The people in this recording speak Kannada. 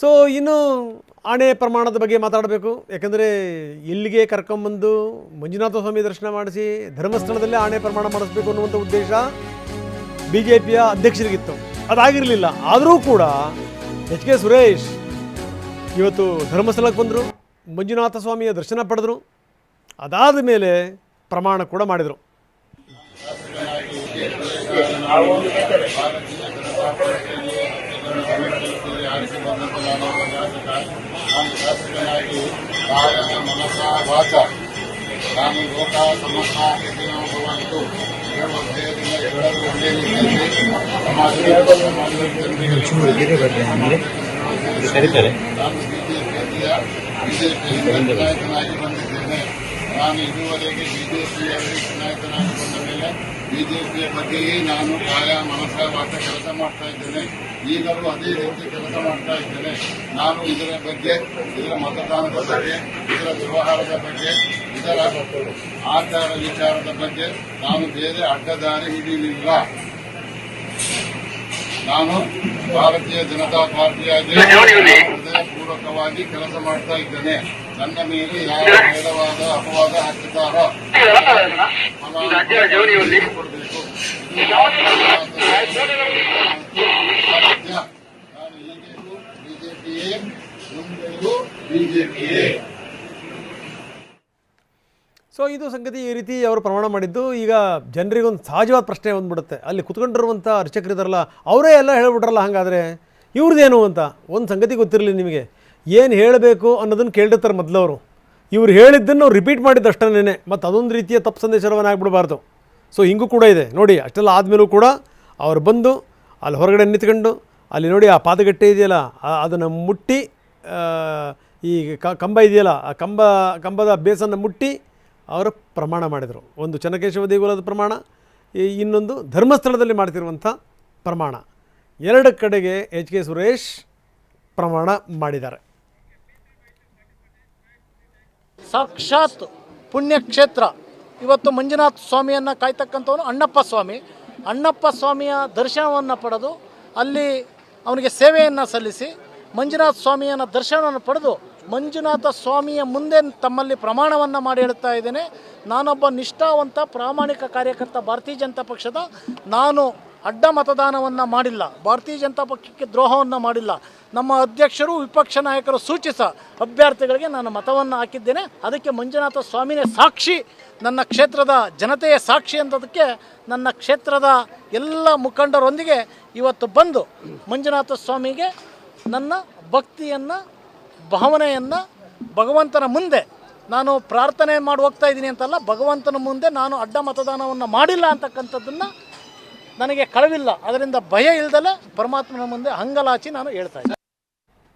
ಸೊ ಇನ್ನು ಆಣೆ ಪ್ರಮಾಣದ ಬಗ್ಗೆ ಮಾತಾಡಬೇಕು. ಯಾಕಂದರೆ ಇಲ್ಲಿಗೆ ಕರ್ಕೊಂಬಂದು ಮಂಜುನಾಥ ಸ್ವಾಮಿ ದರ್ಶನ ಮಾಡಿಸಿ ಧರ್ಮಸ್ಥಳದಲ್ಲೇ ಆಣೆ ಪ್ರಮಾಣ ಮಾಡಿಸ್ಬೇಕು ಅನ್ನುವಂಥ ಉದ್ದೇಶ BJPಯ ಅಧ್ಯಕ್ಷರಿಗಿತ್ತು. ಅದಾಗಿರಲಿಲ್ಲ. ಆದರೂ ಕೂಡ HK ಸುರೇಶ್ ಇವತ್ತು ಧರ್ಮಸ್ಥಳಕ್ಕೆ ಬಂದರು, ಮಂಜುನಾಥ ಸ್ವಾಮಿಯ ದರ್ಶನ ಪಡೆದರು. ಅದಾದ ಮೇಲೆ ಪ್ರಮಾಣ ಕೂಡ ಮಾಡಿದರು. ನಾನು ಲೋಕ ಸಮಸ್ತ ಭವಂತು ನಾಯಕನಾಗಿ ಬಂದಿದ್ದೇನೆ. ನಾನು ಇದುವರೆಗೆ ಬಿಜೆಪಿಯ ನಾಯಕನಾಗಿ ಬಂದ ಮೇಲೆ ಬಿಜೆಪಿಯ ಬಗ್ಗೆಯೇ ನಾನು ಕಾಯ ಮನಸ ವಾಚ ಕೆಲಸ ಮಾಡ್ತಾ ಇದ್ದೇನೆ. ಈಗಲೂ ಅದೇ ರೀತಿ ಕೆಲಸ ಮಾಡ್ತಾ ಇದ್ದೇನೆ. ನಾನು ಇದರ ಬಗ್ಗೆ, ಇದರ ಮತದಾನದ ಬಗ್ಗೆ, ಇದರ ವ್ಯವಹಾರದ ಬಗ್ಗೆ, ಇದರ ಆಚಾರ ವಿಚಾರದ ಬಗ್ಗೆ ನಾನು ಬೇರೆ ಅಡ್ಡದಾರಿ ಹಿಡಿಯಲಿಲ್ಲ. ನಾನು ಭಾರತೀಯ ಜನತಾ ಪಾರ್ಟಿಯಾಗಿ ಹೃದಯಪೂರ್ವಕವಾಗಿ ಕೆಲಸ ಮಾಡ್ತಾ ಇದ್ದೇನೆ. ನನ್ನ ಮೇಲೆ ಯಾವ ಹೇಳವಾದ ಅಪವಾದ ಹಾಕಿದ್ದಾರೋ ಕೊಡಬೇಕು. ನಾನು ಈಗಲೂ ಬಿಜೆಪಿಯೇ, ಮುಂದೆಯೂ ಬಿಜೆಪಿಯೇ. ಸೊ ಇದು ಸಂಗತಿ. ಈ ರೀತಿ ಅವರು ಪ್ರಮಾಣ ಮಾಡಿದ್ದು. ಈಗ ಜನರಿಗೊಂದು ಸಹಜವಾದ ಪ್ರಶ್ನೆ ಬಂದ್ಬಿಡುತ್ತೆ, ಅಲ್ಲಿ ಕುತ್ಕೊಂಡಿರುವಂಥ ಅರ್ಚಕರಿದಾರಲ್ಲ ಅವರೇ ಎಲ್ಲ ಹೇಳ್ಬಿಟ್ರಲ್ಲ, ಹಾಗಾದರೆ ಇವ್ರದ್ದೇನು ಅಂತ ಒಂದು ಸಂಗತಿ ಗೊತ್ತಿರಲಿ ನಿಮಗೆ. ಏನು ಹೇಳಬೇಕು ಅನ್ನೋದನ್ನು ಕೇಳಿರ್ತಾರೆ ಮೊದಲವರು. ಇವ್ರು ಹೇಳಿದ್ದನ್ನು ರಿಪೀಟ್ ಮಾಡಿದ್ದಷ್ಟೇ, ಮತ್ತು ಅದೊಂದು ರೀತಿಯ ತಪ್ಪು ಸಂದೇಶವನ್ನು ಆಗಿಬಿಡಬಾರ್ದು. ಸೊ ಹಿಂಗೂ ಕೂಡ ಇದೆ ನೋಡಿ. ಅಷ್ಟೆಲ್ಲ ಆದಮೇಲೂ ಕೂಡ ಅವ್ರು ಬಂದು ಅಲ್ಲಿ ಹೊರಗಡೆ ನಿಂತ್ಕೊಂಡು ಅಲ್ಲಿ ನೋಡಿ ಆ ಪಾದಗಟ್ಟೆ ಇದೆಯಲ್ಲ ಅದನ್ನು ಮುಟ್ಟಿ, ಈ ಕಂಬ ಇದೆಯಲ್ಲ ಆ ಕಂಬದ ಬೇಸನ್ನು ಮುಟ್ಟಿ ಅವರು ಪ್ರಮಾಣ ಮಾಡಿದರು. ಒಂದು ಚೆನ್ನಕೇಶವ ದೇಗುಲದ ಪ್ರಮಾಣ, ಇನ್ನೊಂದು ಧರ್ಮಸ್ಥಳದಲ್ಲಿ ಮಾಡ್ತಿರುವಂಥ ಪ್ರಮಾಣ. ಎರಡು ಕಡೆಗೆ HK ಸುರೇಶ್ ಪ್ರಮಾಣ ಮಾಡಿದ್ದಾರೆ. ಸಾಕ್ಷಾತ್ ಪುಣ್ಯಕ್ಷೇತ್ರ. ಇವತ್ತು ಮಂಜುನಾಥ ಸ್ವಾಮಿಯನ್ನು ಕಾಯ್ತಕ್ಕಂಥವನು ಅಣ್ಣಪ್ಪ ಸ್ವಾಮಿ. ಅಣ್ಣಪ್ಪ ಸ್ವಾಮಿಯ ದರ್ಶನವನ್ನು ಪಡೆದು ಅಲ್ಲಿ ಅವನಿಗೆ ಸೇವೆಯನ್ನು ಸಲ್ಲಿಸಿ ಮಂಜುನಾಥ ಸ್ವಾಮಿಯನ್ನು ದರ್ಶನವನ್ನು ಪಡೆದು ಮಂಜುನಾಥ ಸ್ವಾಮಿಯ ಮುಂದೆ ತಮ್ಮಲ್ಲಿ ಪ್ರಮಾಣವನ್ನು ಮಾಡಿ ಹೇಳ್ತಾ ಇದ್ದೇನೆ, ನಾನೊಬ್ಬ ನಿಷ್ಠಾವಂತ ಪ್ರಾಮಾಣಿಕ ಕಾರ್ಯಕರ್ತ ಭಾರತೀಯ ಜನತಾ ಪಕ್ಷದ. ನಾನು ಅಡ್ಡ ಮತದಾನವನ್ನು ಮಾಡಿಲ್ಲ, ಭಾರತೀಯ ಜನತಾ ಪಕ್ಷಕ್ಕೆ ದ್ರೋಹವನ್ನು ಮಾಡಿಲ್ಲ. ನಮ್ಮ ಅಧ್ಯಕ್ಷರು ವಿಪಕ್ಷ ನಾಯಕರು ಸೂಚಿಸ ಅಭ್ಯರ್ಥಿಗಳಿಗೆ ನಾನು ಮತವನ್ನು ಹಾಕಿದ್ದೇನೆ. ಅದಕ್ಕೆ ಮಂಜುನಾಥ ಸ್ವಾಮಿನೇ ಸಾಕ್ಷಿ, ನನ್ನ ಕ್ಷೇತ್ರದ ಜನತೆಯ ಸಾಕ್ಷಿ ಅಂತದಕ್ಕೆ ನನ್ನ ಕ್ಷೇತ್ರದ ಎಲ್ಲ ಮುಖಂಡರೊಂದಿಗೆ ಇವತ್ತು ಬಂದು ಮಂಜುನಾಥ ಸ್ವಾಮಿಗೆ ನನ್ನ ಭಕ್ತಿಯನ್ನು, ಭಾವನೆಯನ್ನು ಭಗವಂತನ ಮುಂದೆ ನಾನು ಪ್ರಾರ್ಥನೆ ಮಾಡಿ ಹೋಗ್ತಾ ಇದ್ದೀನಿ ಅಂತಲ್ಲ, ಭಗವಂತನ ಮುಂದೆ ನಾನು ಅಡ್ಡ ಮತದಾನವನ್ನು ಮಾಡಿಲ್ಲ ಅಂತಕ್ಕಂಥದ್ದನ್ನು ನನಗೆ ಕಳವಿಲ್ಲ. ಅದರಿಂದ ಭಯ ಇಲ್ಲದಲೇ ಪರಮಾತ್ಮನ ಮುಂದೆ ಹಂಗಲಾಚಿ ನಾನು ಹೇಳ್ತಾ ಇದ್ದೀನಿ.